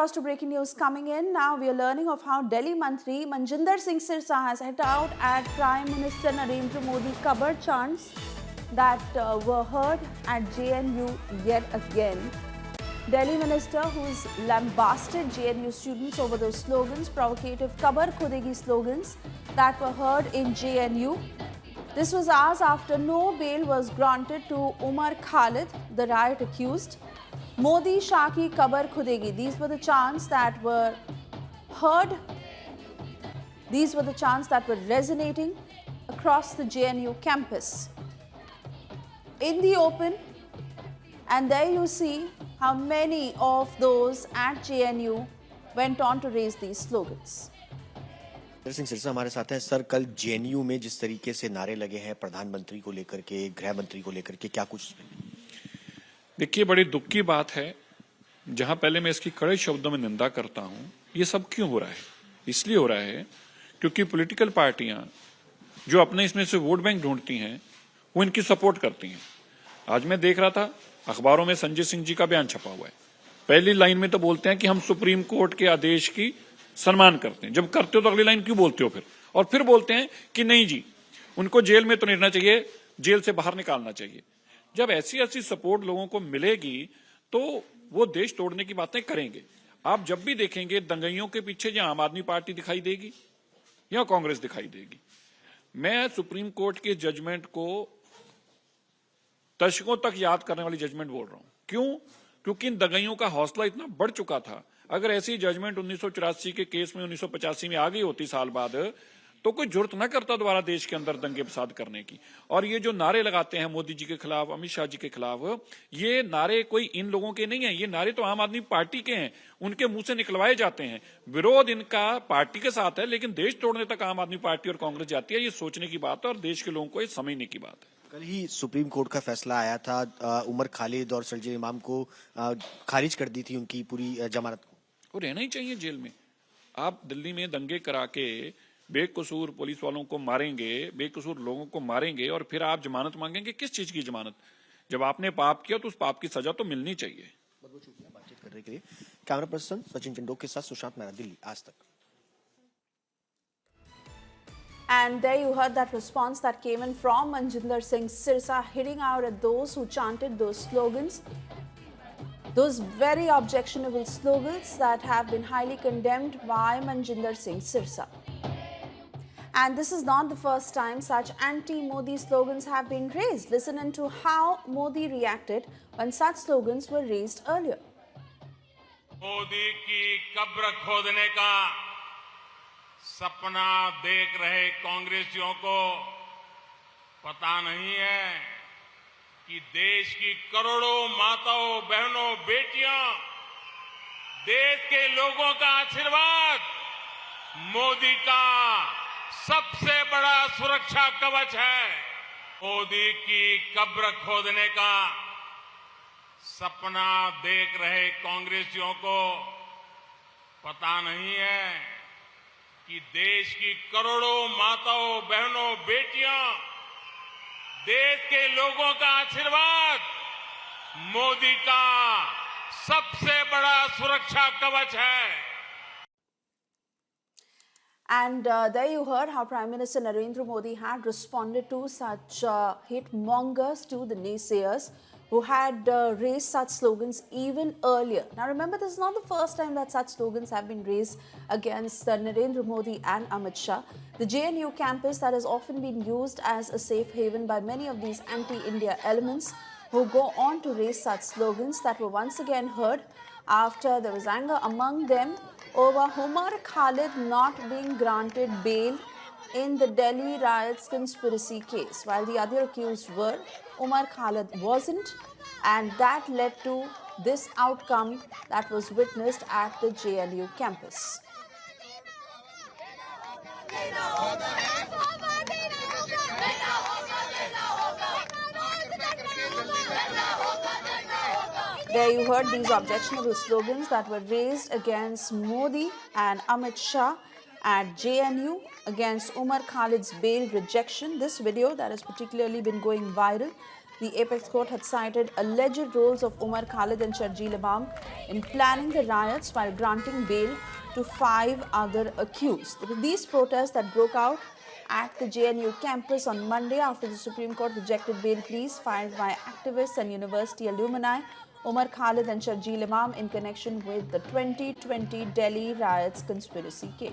across to breaking news coming in. Now we are learning of how Delhi Mantri Manjinder Singh Sirsa has hit out at Prime Minister Narendra Modi Kabbar chants that were heard at JNU yet again. Delhi Minister, who's lambasted JNU students over those slogans, provocative Kabbar Khudegi slogans that were heard in JNU. This was hours after no bail was granted to Umar Khalid, the riot accused. Modi Shah ki Kabbar Khudegi. These were the chants that were heard. These were the chants that were resonating across the JNU campus. In the open, and there you see how many of those at JNU went on to raise these slogans. Singh Sirsa हमारे साथ हैं। Sir, कल JNU में जिस तरीके से नारे लगे हैं प्रधानमंत्री को लेकर के, गृह मंत्री को लेकर के, क्या कुछ? देखिए, बड़ी दुख की बात है। जहां पहले मैं इसकी कड़े शब्दों में निंदा करता हूं, ये सब क्यों हो रहा है? इसलिए हो रहा है क्योंकि पॉलिटिकल पार्टियां जो अपने इसमें से वोट बैंक ढूंढती हैं, वो इनकी सपोर्ट करती हैं। आज मैं देख रहा था अखबारों में संजय सिंह जी का बयान छपा हुआ है। पहली लाइन में तो बोलते हैं कि हम सुप्रीम कोर्ट के आदेश की सम्मान करते हैं। जब करते हो तो अगली लाइन क्यों बोलते हो फिर? और फिर बोलते हैं कि नहीं जी, उनको जेल में तो नहीं रहना चाहिए, जेल से बाहर निकालना चाहिए। जब ऐसी ऐसी सपोर्ट लोगों को मिलेगी तो वो देश तोड़ने की बातें करेंगे। आप जब भी देखेंगे दंगइयों के पीछे या आम आदमी पार्टी दिखाई देगी या कांग्रेस दिखाई देगी। मैं सुप्रीम कोर्ट के जजमेंट को दशकों तक याद करने वाली जजमेंट बोल रहा हूं। क्यों? क्योंकि इन दंगइयों का हौसला इतना बढ़ चुका था। अगर ऐसी जजमेंट 1984 के केस में 1985 में आ गई होती साल बाद, तो कोई जरूरत न करता दोबारा देश के अंदर दंगे फसाद करने की। और ये जो नारे लगाते हैं मोदी जी के खिलाफ, अमित शाह जी के खिलाफ, ये नारे कोई इन लोगों के नहीं है। ये नारे तो आम आदमी पार्टी के हैं, उनके मुंह से निकलवाए जाते हैं। विरोध इनका पार्टी के साथ है, लेकिन देश तोड़ने तक आम आदमी पार्टी और कांग्रेस जाती है। ये सोचने की बात है और देश के लोगों को ये समझने की बात है। कल ही सुप्रीम कोर्ट का फैसला आया था, उमर खालिद और सरजील इमाम को खारिज कर दी थी उनकी पूरी जमानत को। वो रहना ही चाहिए जेल में। आप दिल्ली में दंगे करा के बेकसूर पुलिस वालों को मारेंगे, बेकसूर लोगों को मारेंगे और फिर आप जमानत मांगेंगे? किस चीज की जमानत? जब आपने पाप किया तो उस पाप की सजा तो मिलनी चाहिए। बहुत बहुत शुक्रिया बातचीत करने के लिए। कैमरा पर्सन सचिन चंडोक के साथ सुशांत मेहरा, दिल्ली, आज तक। And there you heard that response that came in from Manjinder Singh Sirsa, hitting out at those who chanted those slogans. Those very objectionable slogans that have been highly condemned by Manjinder Singh Sirsa. And this is not the first time such anti-Modi slogans have been raised. Listen into how Modi reacted when such slogans were raised earlier. Modi की कब्र खोदने का सपना देख रहे कांग्रेसियों को पता नहीं है कि देश की करोड़ों माताओं, बहनों, बेटियां, देश के लोगों का आशीर्वाद मोदी का सबसे बड़ा सुरक्षा कवच है। मोदी की कब्र खोदने का सपना देख रहे कांग्रेसियों को पता नहीं है कि देश की करोड़ों माताओं, बहनों, बेटियां, देश के लोगों का आशीर्वाद मोदी का सबसे बड़ा सुरक्षा कवच है। And there you heard how Prime Minister Narendra Modi had responded to such hate mongers, to the naysayers who had raised such slogans even earlier. Now remember, this is not the first time that such slogans have been raised against Narendra Modi and Amit Shah. The JNU campus that has often been used as a safe haven by many of these anti-India elements who go on to raise such slogans that were once again heard after there was anger among them over Umar Khalid not being granted bail in the Delhi riots conspiracy case, while the other accused were, Umar Khalid wasn't, and that led to this outcome that was witnessed at the JNU campus. There you heard these objectionable slogans that were raised against Modi and Amit Shah at JNU against Umar Khalid's bail rejection. This video that has particularly been going viral The apex court had cited alleged roles of Umar Khalid and Sharjeel Imam in planning the riots while granting bail to 5 other accused. These protests that broke out at the JNU campus on Monday after the Supreme Court rejected bail pleas filed by activists and university alumni Umar Khalid and Sharjeel Imam in connection with the 2020 Delhi riots conspiracy case.